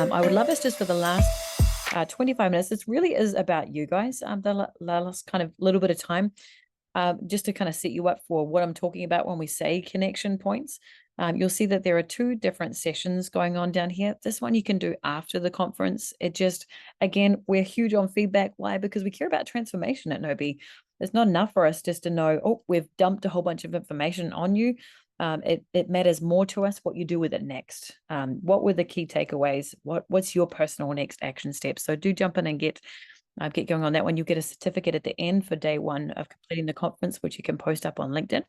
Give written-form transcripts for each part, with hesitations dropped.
I would love us just for the last 25 minutes. This really is about you guys. The last kind of little bit of time, just to kind of set you up for what I'm talking about when we say connection points. You'll see that there are two different sessions going on down here. This one you can do after the conference. It just, again, we're huge on feedback. Why? Because we care about transformation at Gnowbe. It's not enough for us just to know, oh, we've dumped a whole bunch of information on you. It matters more to us what you do with it next. What were the key takeaways? What's your personal next action steps? So do jump in and get going on that one. You get a certificate at the end for day one of completing the conference, which you can post up on LinkedIn.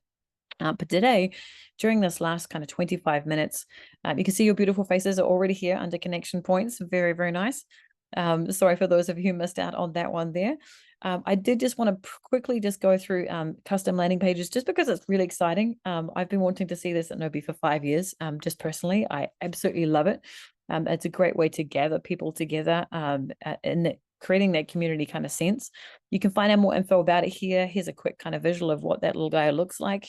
But today, during this last kind of 25 minutes, you can see your beautiful faces are already here under connection points. Very, very nice. Sorry for those of you who missed out on that one there. I did just want to quickly just go through custom landing pages just because it's really exciting. I've been wanting to see this at Gnowbe for 5 years. Just personally, I absolutely love it. It's a great way to gather people together in creating that community kind of sense. You can find out more info about it here. Here's a quick kind of visual of what that little guy looks like.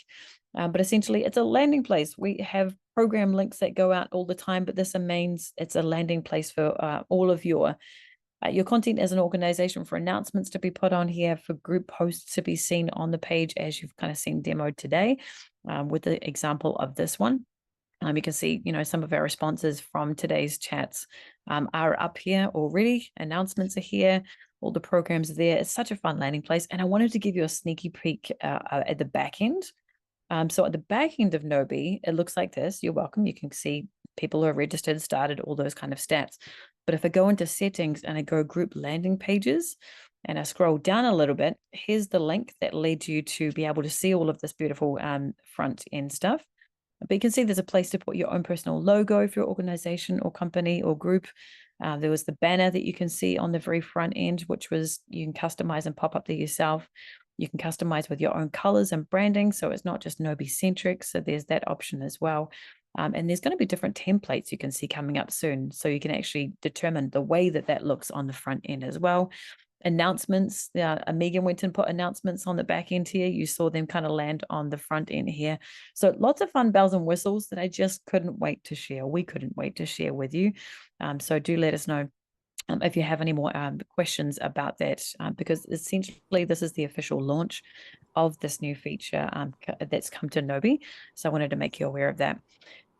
But essentially, it's a landing place. We have program links that go out all the time, but this means it's a landing place for all of your content as an organization, for announcements to be put on here, for group posts to be seen on the page, as you've kind of seen demoed today with the example of this one. You can see, some of our responses from today's chats are up here already. Announcements are here. All the programs are there. It's such a fun landing place. And I wanted to give you a sneaky peek at the back end. So at the back end of Gnowbe, it looks like this. You're welcome. You can see people who are registered, started, all those kind of stats. But if I go into settings and I go group landing pages and I scroll down a little bit, here's the link that leads you to be able to see all of this beautiful front end stuff. But you can see there's a place to put your own personal logo for your organization or company or group. There was the banner that you can see on the very front end, which was you can customize and pop up there yourself. You can customize with your own colors and branding. So it's not just Gnowbe centric. So there's that option as well. And there's going to be different templates you can see coming up soon. So you can actually determine the way that looks on the front end as well. Announcements, Megan went and put announcements on the back end here. You saw them kind of land on the front end here. So lots of fun bells and whistles that I just couldn't wait to share. We couldn't wait to share with you. So do let us know if you have any more questions about that, because essentially this is the official launch of this new feature that's come to Gnowbe. So I wanted to make you aware of that.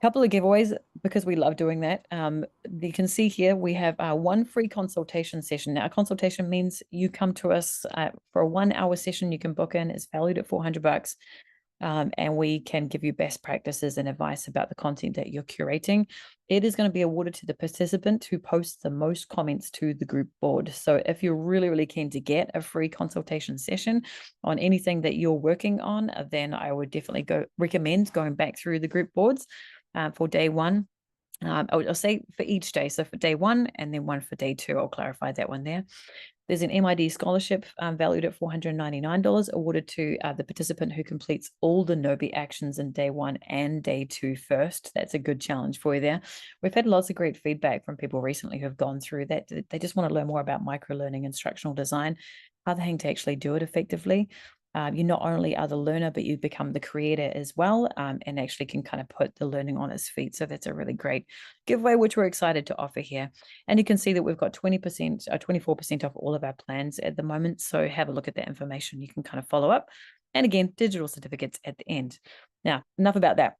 Couple of giveaways because we love doing that. You can see here we have one free consultation session. Now, a consultation means you come to us for a 1 hour session. You can book in. It's valued at $400. And we can give you best practices and advice about the content that you're curating. It is going to be awarded to the participant who posts the most comments to the group board. So if you're really, really keen to get a free consultation session on anything that you're working on, then I would definitely recommend going back through the group boards for day one. I'll say for each day. So for day one and then one for day two, I'll clarify that one there. There's an MID scholarship valued at $499 awarded to the participant who completes all the Gnowbe actions in day one and day two first. That's a good challenge for you there. We've had lots of great feedback from people recently who have gone through that. They just want to learn more about microlearning, instructional design, how the heck to actually do it effectively. You not only are the learner, but you become the creator as well, and actually can kind of put the learning on its feet. So that's a really great giveaway, which we're excited to offer here. And you can see that we've got 20% or 24% off all of our plans at the moment. So have a look at that information. You can kind of follow up. And again, digital certificates at the end. Now, enough about that.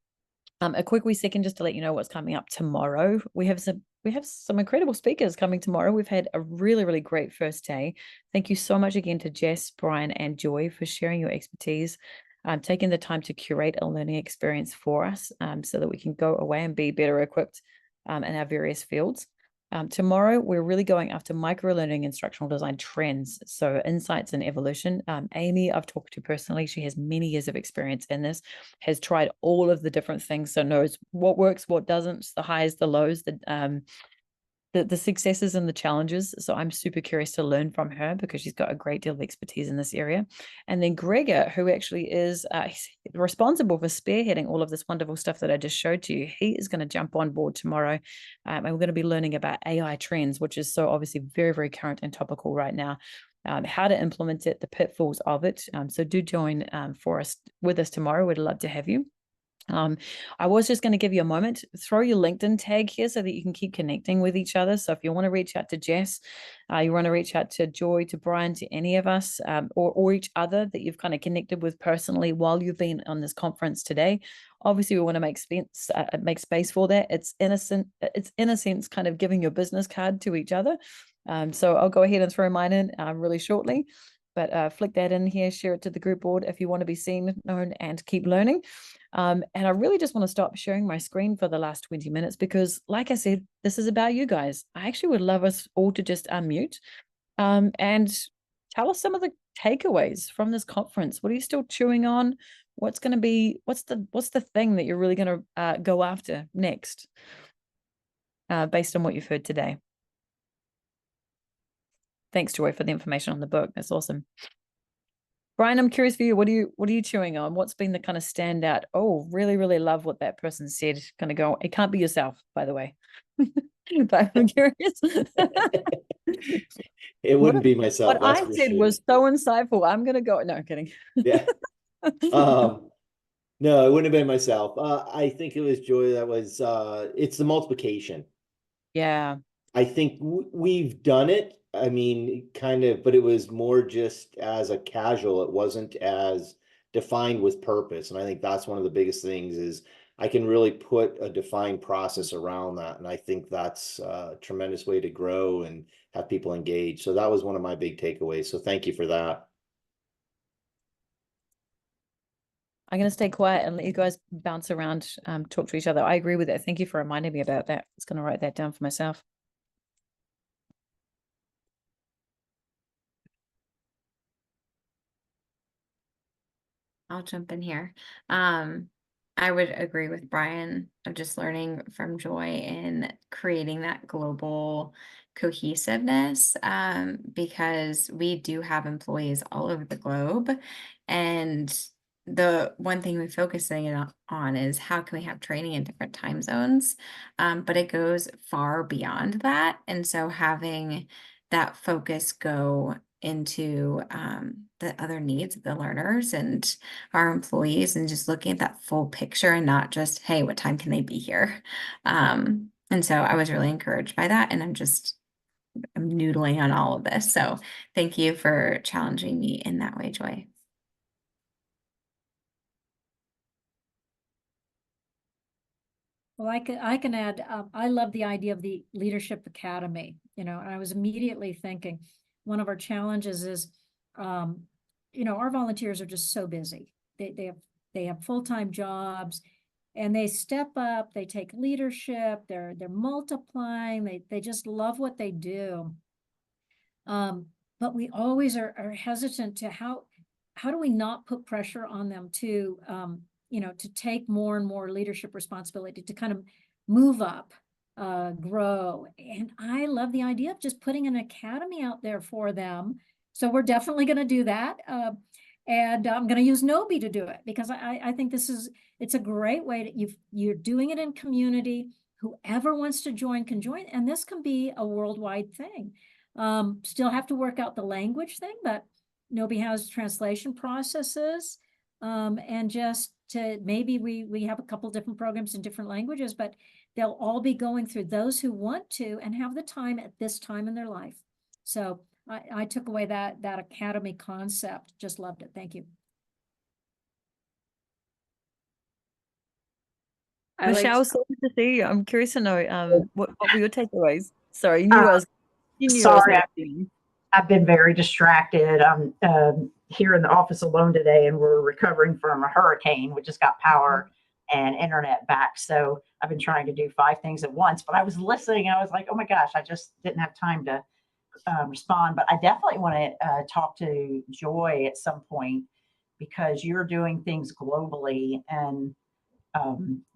A quick wee second just to let you know what's coming up tomorrow. We have some incredible speakers coming tomorrow. We've had a really, really great first day. Thank you so much again to Jess, Brian, and Joy for sharing your expertise, taking the time to curate a learning experience for us so that we can go away and be better equipped in our various fields. Tomorrow, we're really going after microlearning instructional design trends, so insights and evolution. Amy, I've talked to personally. She has many years of experience in this, has tried all of the different things, so knows what works, what doesn't, the highs, the lows, the successes and the challenges. So I'm super curious to learn from her because she's got a great deal of expertise in this area. And then Gregor, who actually is responsible for spearheading all of this wonderful stuff that I just showed to you, he is going to jump on board tomorrow. And we're going to be learning about AI trends, which is so obviously very, very current and topical right now. How to implement it, the pitfalls of it. So do join with us tomorrow. We'd love to have you. I was just going to give you a moment, throw your LinkedIn tag here so that you can keep connecting with each other. So if you want to reach out to Jess, you want to reach out to Joy, to Brian, to any of us, or each other that you've kind of connected with personally while you've been on this conference today. Obviously, we want to make space for that. It's innocent. It's in a sense kind of giving your business card to each other. So I'll go ahead and throw mine in really shortly. But flick that in here, share it to the group board if you want to be seen, known, and keep learning. And I really just want to stop sharing my screen for the last 20 minutes because, like I said, this is about you guys. I actually would love us all to just unmute and tell us some of the takeaways from this conference. What are you still chewing on? What's going to be, what's the thing that you're really going to go after next based on what you've heard today? Thanks, Joy, for the information on the book. That's awesome. Brian, I'm curious for you. What are you chewing on? What's been the kind of standout? Oh, really, really love what that person said. Kind of go. It can't be yourself, by the way. But I'm curious. It wouldn't be myself. What That's I for said sure. was so insightful. I'm gonna go. No, I'm kidding. Yeah. No, it wouldn't have been myself. I think it was Joy that was it's the multiplication. Yeah. I think we've done it. I mean, kind of, but it was more just as a casual. It wasn't as defined with purpose. And I think that's one of the biggest things is I can really put a defined process around that. And I think that's a tremendous way to grow and have people engage. So that was one of my big takeaways. So thank you for that. I'm gonna stay quiet and let you guys bounce around, talk to each other. I agree with it. Thank you for reminding me about that. I was gonna write that down for myself. I'll jump in here. I would agree with Brian of just learning from Joy in creating that global cohesiveness, because we do have employees all over the globe. And the one thing we're focusing on is how can we have training in different time zones? But it goes far beyond that. And so having that focus go into the other needs of the learners and our employees and just looking at that full picture and not just, hey, what time can they be here? And so I was really encouraged by that. And I'm noodling on all of this. So thank you for challenging me in that way, Joy. Well, I can add, I love the idea of the Leadership Academy, and I was immediately thinking one of our challenges is, our volunteers are just so busy. They have full-time jobs and they step up, they take leadership, they're multiplying, they just love what they do. But we always are hesitant to how do we not put pressure on them to, to take more and more leadership responsibility, to kind of move up, grow. And I love the idea of just putting an academy out there for them. So we're definitely going to do that. And I'm going to use Gnowbe to do it because I think it's a great way to, you're doing it in community. Whoever wants to join can join. And this can be a worldwide thing. Still have to work out the language thing, but Gnowbe has translation processes. And just to maybe we have a couple different programs in different languages, but they'll all be going through those who want to and have the time at this time in their life. So I took away that academy concept. Just loved it. Thank you. Michelle, so good to see you. I'm curious to know what were your takeaways? Sorry, you knew I was Sorry, I've been very distracted. I'm here in the office alone today, and we're recovering from a hurricane. We just got power and internet back. So I've been trying to do 5 things at once, but I was listening. I was like, oh my gosh, I just didn't have time to respond. But I definitely want to talk to Joy at some point because you're doing things globally, and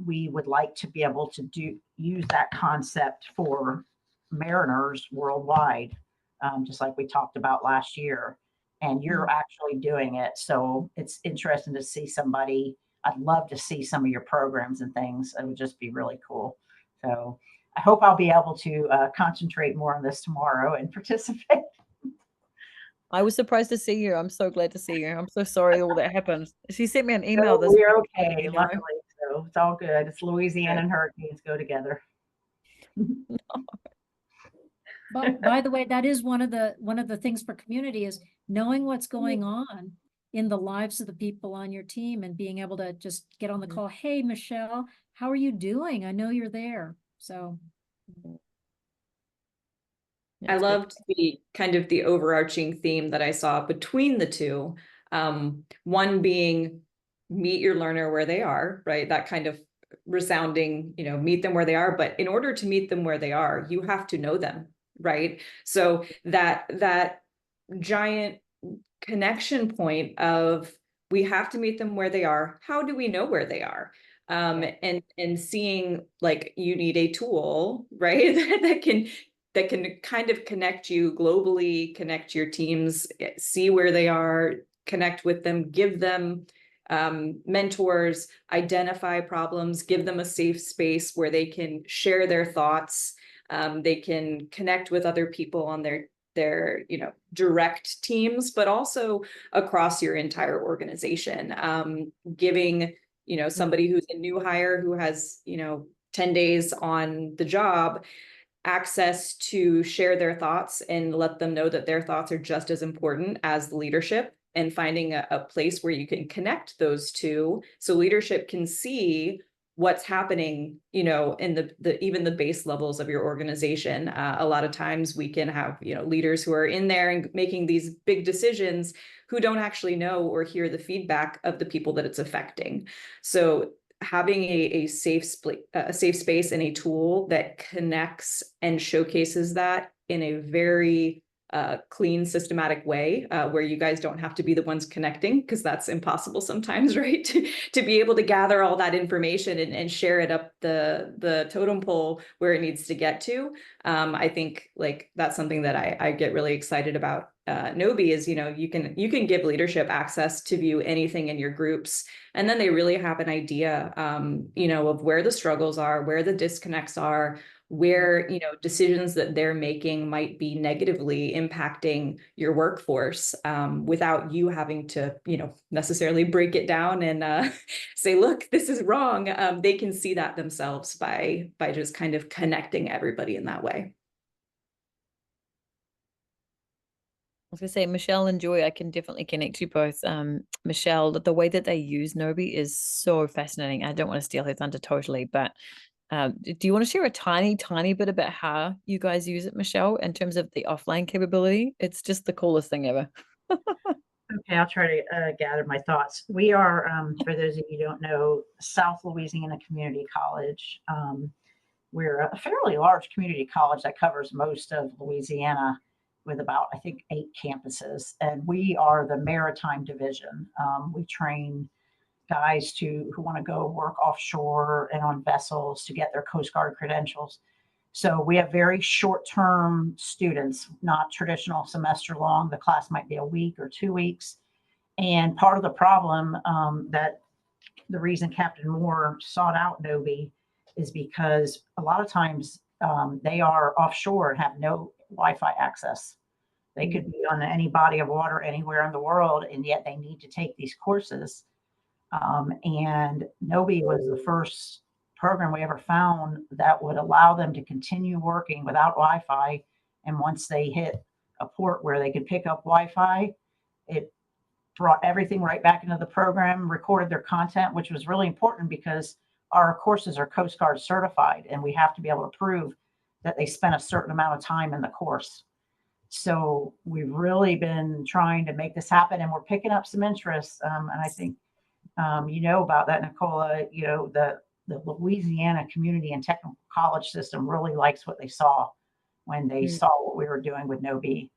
we would like to be able to use that concept for mariners worldwide, just like we talked about last year. And you're actually doing it. So it's interesting to see somebody. I'd love to see some of your programs and things. It would just be really cool. So I hope I'll be able to concentrate more on this tomorrow and participate. I was surprised to see you. I'm so glad to see you. I'm so sorry all that happened. She sent me an email So this we're morning, okay, luckily. So so it's all good. It's Louisiana and hurricanes go together. But by the way, that is one of the things for community is knowing what's going on in the lives of the people on your team and being able to just get on the call. Hey, Michelle, how are you doing? I know you're there. So Yeah, I it's good. loved the kind of the overarching theme that I saw between the two. One being meet your learner where they are, right? That kind of resounding, meet them where they are. But in order to meet them where they are, you have to know them, right? So that giant connection point of we have to meet them where they are. How do we know where they are? And seeing like you need a tool, right? that can kind of connect you globally, connect your teams, see where they are, connect with them, give them mentors, identify problems, give them a safe space where they can share their thoughts. They can connect with other people on their direct teams, but also across your entire organization. Giving, somebody who's a new hire who has, 10 days on the job, access to share their thoughts and let them know that their thoughts are just as important as the leadership, and finding a place where you can connect those two so leadership can see what's happening, in the even the base levels of your organization. A lot of times we can have, leaders who are in there and making these big decisions who don't actually know or hear the feedback of the people that it's affecting. So having a safe space and a tool that connects and showcases that in a very clean, systematic way, where you guys don't have to be the ones connecting, because that's impossible sometimes, right? to be able to gather all that information and share it up the totem pole where it needs to get to. I think like that's something that I get really excited about. Gnowbe is, you can give leadership access to view anything in your groups, and then they really have an idea, of where the struggles are, where the disconnects are, where, decisions that they're making might be negatively impacting your workforce, without you having to, necessarily break it down and say, look, this is wrong. They can see that themselves by just kind of connecting everybody in that way. I was gonna say, Michelle and Joy, I can definitely connect you both. Michelle, the way that they use Gnowbe is so fascinating. I don't want to steal her thunder totally, but do you want to share a tiny bit about how you guys use it, Michelle, in terms of the offline capability? It's just the coolest thing ever. Okay, I'll try to gather my thoughts. We are, for those of you who don't know, South Louisiana Community College. We're a fairly large community college that covers most of Louisiana with about, I think, 8 campuses. And we are the maritime division. We train guys who want to go work offshore and on vessels to get their Coast Guard credentials. So we have very short-term students, not traditional semester long. The class might be a week or 2 weeks. And part of the problem, that the reason Captain Moore sought out Gnowbe is because a lot of times they are offshore and have no Wi-Fi access. They could be on any body of water anywhere in the world, and yet they need to take these courses. And Gnowbe was the first program we ever found that would allow them to continue working without Wi-Fi. And once they hit a port where they could pick up Wi-Fi, it brought everything right back into the program, recorded their content, which was really important because our courses are Coast Guard certified, and we have to be able to prove that they spent a certain amount of time in the course. So we've really been trying to make this happen, and we're picking up some interest. And I think, about that, Nicola, the Louisiana Community and Technical College system really likes what they saw when they saw what we were doing with Gnowbe.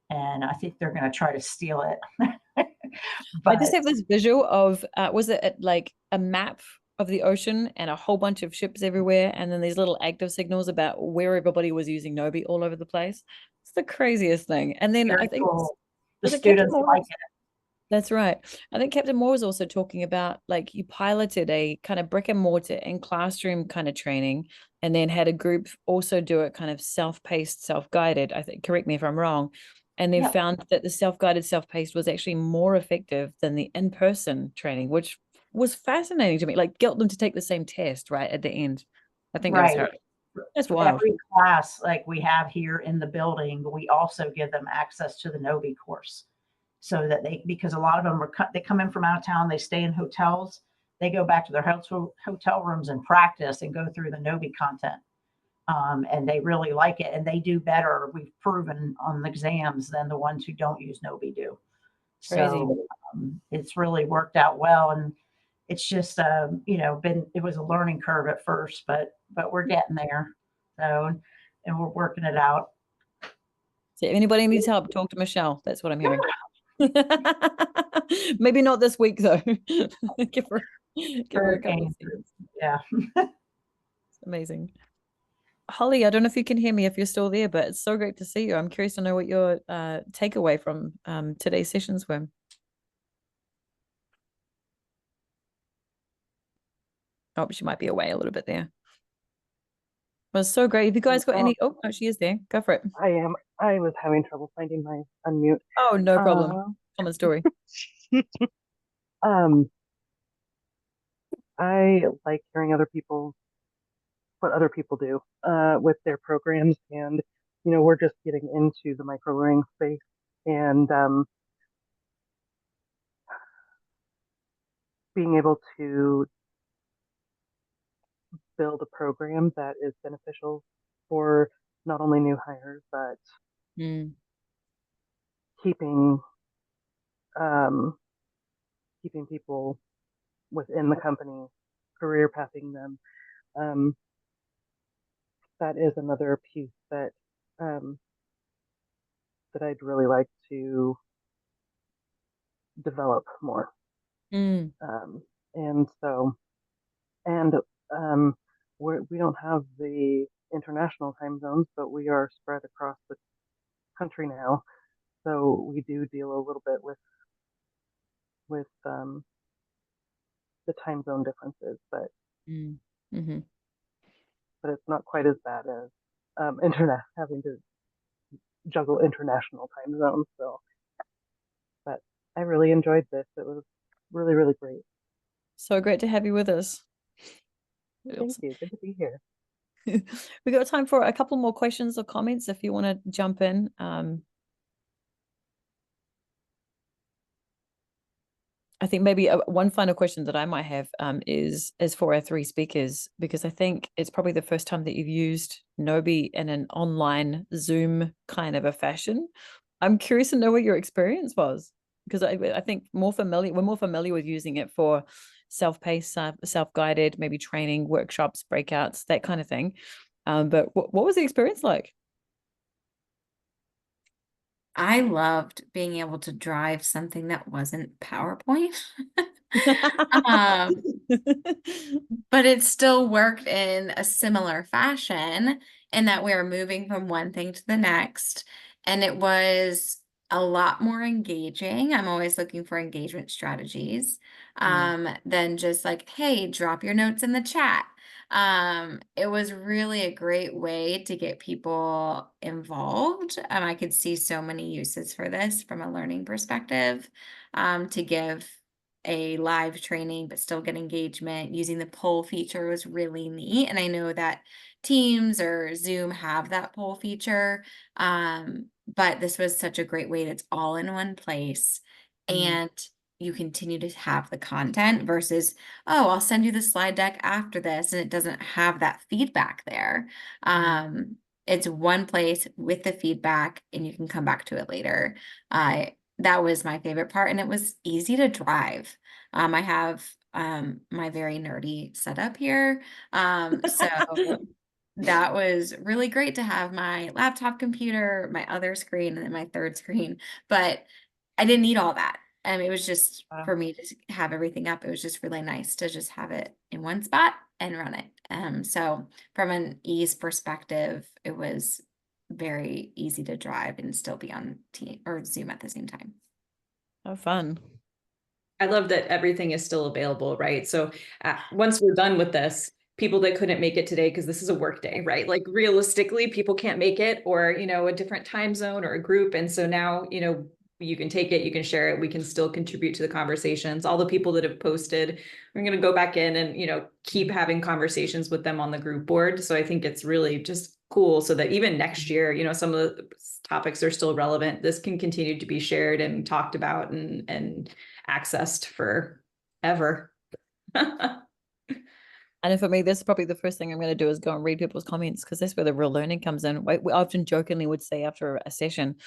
And I think they're going to try to steal it. I just have this visual of, was it like a map of the ocean and a whole bunch of ships everywhere, and then these little active signals about where everybody was using Gnowbe all over the place? It's the craziest thing. And then I think cool. The was it students Captain like it. That's right. I think Captain Moore was also talking about, like, you piloted a kind of brick and mortar in classroom kind of training, and then had a group also do it kind of self-paced, self-guided. I think, correct me if I'm wrong. And then found that the self-guided, self-paced was actually more effective than the in-person training, which was fascinating to me. Like, get them to take the same test right at the end. I think that was Right. her. That's wild. Every class like we have here in the building, we also give them access to the Gnowbe course. So that because a lot of them they come in from out of town, they stay in hotels, they go back to their hotel rooms and practice and go through the Gnowbe content. And they really like it, and they do better, we've proven on the exams, than the ones who don't use Gnowbe do. Crazy. So it's really worked out well, and it's just it was a learning curve at first, but we're getting there. So, and we're working it out. So if anybody needs help, talk to Michelle. That's what I'm hearing. Maybe not this week though. give her a couple of seconds. Yeah. Amazing. Holly, I don't know if you can hear me, if you're still there, but it's so great to see you. I'm curious to know what your takeaway from today's sessions were. Oh, she might be away a little bit there. It was so great. Have you guys got any? Oh, no, she is there. Go for it. I am. I was having trouble finding my unmute. Oh, no problem. Common story. I like hearing what other people do with their programs, and we're just getting into the micro learning space, and being able to build a program that is beneficial for not only new hires but keeping people within the company, career pathing them. That is another piece that I'd really like to develop more. And so, we don't have the international time zones, but we are spread across the country now. So we do deal a little bit with the time zone differences, but but it's not quite as bad as having to juggle international time zones. So, but I really enjoyed this. It was really, really great. So great to have you with us. Thank you. Good to be here. We got time for a couple more questions or comments if you want to jump in. I think maybe one final question that I might have is for our three speakers, because I think it's probably the first time that you've used Gnowbe in an online Zoom kind of a fashion. I'm curious to know what your experience was, because I think we're more familiar with using it for self-paced, self-guided, maybe training, workshops, breakouts, that kind of thing. But what was the experience like? I loved being able to drive something that wasn't PowerPoint. But it still worked in a similar fashion, in that we were moving from one thing to the next. And it was a lot more engaging. I'm always looking for engagement strategies than just like, hey, drop your notes in the chat. It was really a great way to get people involved. I could see so many uses for this from a learning perspective, to give a live training but still get engagement. Using the poll feature was really neat, and I know that Teams or Zoom have that poll feature, but this was such a great way that's all in one place, and you continue to have the content versus, oh, I'll send you the slide deck after this, and it doesn't have that feedback there. It's one place with the feedback, and you can come back to it later. That was my favorite part, and it was easy to drive. I have my very nerdy setup here. So that was really great to have my laptop computer, my other screen, and then my third screen. But I didn't need all that. It was just for me to have everything up. It was just really nice to just have it in one spot and run it. So from an ease perspective, it was very easy to drive and still be on Team or Zoom at the same time. Oh, fun. I love that everything is still available, right? So once we're done with this, people that couldn't make it today, because this is a work day, right? Like realistically, people can't make it, or, a different time zone or a group. And so now, you can take it, you can share it, we can still contribute to the conversations. All the people that have posted, we're going to go back in and, you know, keep having conversations with them on the group board. So I think it's really just cool so that even next year, you know, some of the topics are still relevant. This can continue to be shared and talked about and accessed forever. And for me, this is probably the first thing I'm going to do is go and read people's comments, because that's where the real learning comes in. We often jokingly would say after a session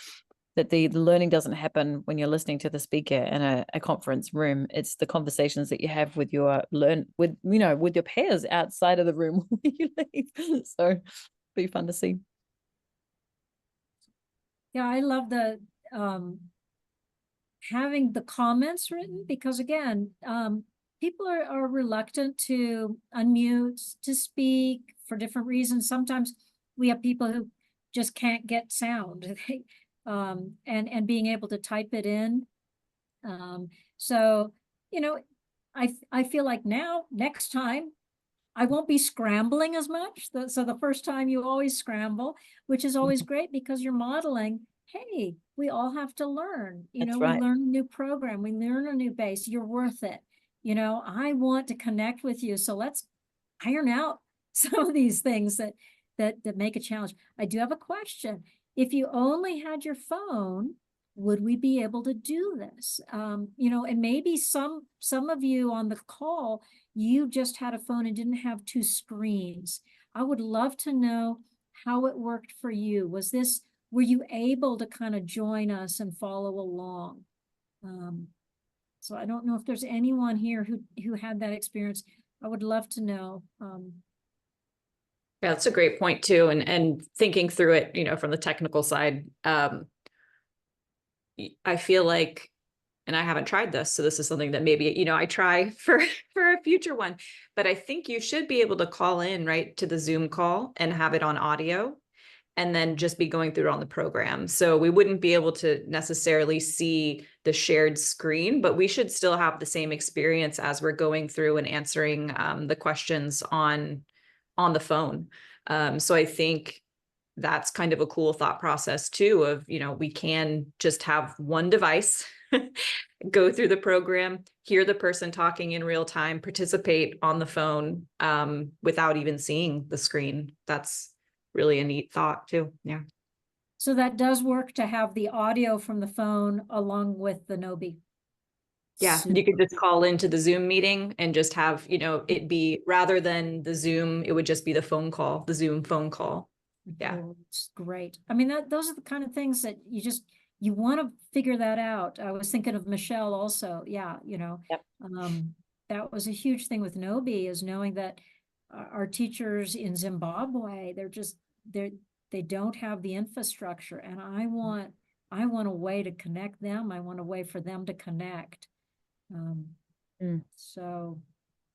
that the learning doesn't happen when you're listening to the speaker in a conference room. It's the conversations that you have with your with your peers outside of the room when you leave. So be fun to see. Yeah, I love the having the comments written, because again, people are reluctant to unmute, to speak for different reasons. Sometimes we have people who just can't get sound, and being able to type it in. So, you know, I feel like now, next time, I won't be scrambling as much. So the first time you always scramble, which is always great because you're modeling, hey, we all have to learn. That's right. We learn a new program, we learn a new base, you're worth it. I want to connect with you. So let's iron out some of these things that make a challenge. I do have a question. If you only had your phone, would we be able to do this? And maybe some of you on the call, you just had a phone and didn't have two screens. I would love to know how it worked for you. Were you able to kind of join us and follow along? So I don't know if there's anyone here who had that experience. I would love to know. Yeah, that's a great point too. And thinking through it, from the technical side, I feel like, and I haven't tried this, so this is something that maybe, I try for a future one, but I think you should be able to call in right to the Zoom call and have it on audio, and then just be going through it on the program. So we wouldn't be able to necessarily see the shared screen, but we should still have the same experience as we're going through and answering the questions on the phone. So I think that's kind of a cool thought process too of, we can just have one device, go through the program, hear the person talking in real time, participate on the phone without even seeing the screen. That's really a neat thought too. Yeah. So that does work to have the audio from the phone along with the Gnowbe. Yeah, you could just call into the Zoom meeting and just have, it be, rather than the Zoom, it would just be the phone call, the Zoom phone call. Yeah. Oh, it's great. I mean, those are the kind of things that you want to figure that out. I was thinking of Michelle also. Yeah, Yep. That was a huge thing with Gnowbe, is knowing that our teachers in Zimbabwe, they don't have the infrastructure, and I want a way to connect them. I want a way for them to connect. So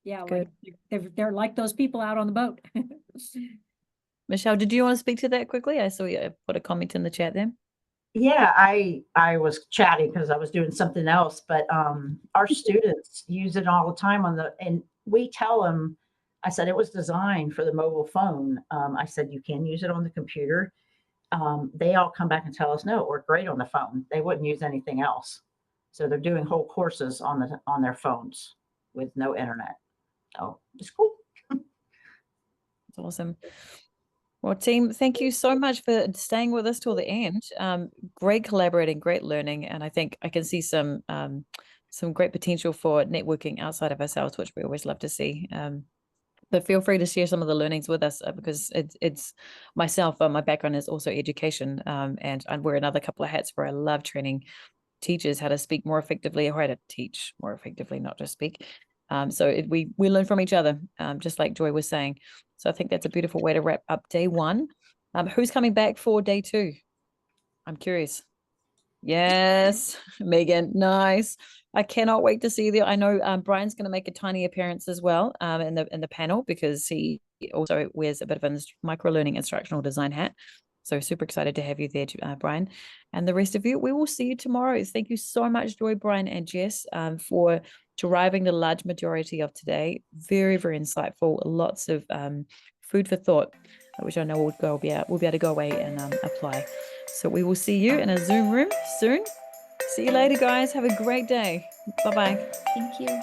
yeah, Good. like they're like those people out on the boat. Michelle, did you want to speak to that quickly? I saw you put a comment in the chat there. Yeah, I was chatting because I was doing something else, but our students use it all the time and we tell them, I said it was designed for the mobile phone. I said you can use it on the computer. They all come back and tell us, no, it worked great on the phone. They wouldn't use anything else. So they're doing whole courses on their phones with no internet. So it's cool. It's awesome. Well, team, thank you so much for staying with us till the end. Great collaborating, great learning, and I think I can see some great potential for networking outside of ourselves, which we always love to see. But feel free to share some of the learnings with us, because it's myself. My background is also education, and I wear another couple of hats where I love training teachers how to speak more effectively, or how to teach more effectively, not just speak. So we learn from each other, just like Joy was saying. So I think that's a beautiful way to wrap up day one. Who's coming back for day two? I'm curious. Yes, Megan, nice. I cannot wait to see you. I know Brian's going to make a tiny appearance as well in the panel, because he also wears a bit of a micro-learning instructional design hat. So super excited to have you there, Brian. And the rest of you, we will see you tomorrow. Thank you so much, Joy, Brian, and Jess, for deriving the large majority of today. Very, very insightful. Lots of food for thought, which I know we'll be able to go away and apply. So we will see you in a Zoom room soon. See you later, guys. Have a great day. Bye-bye. Thank you.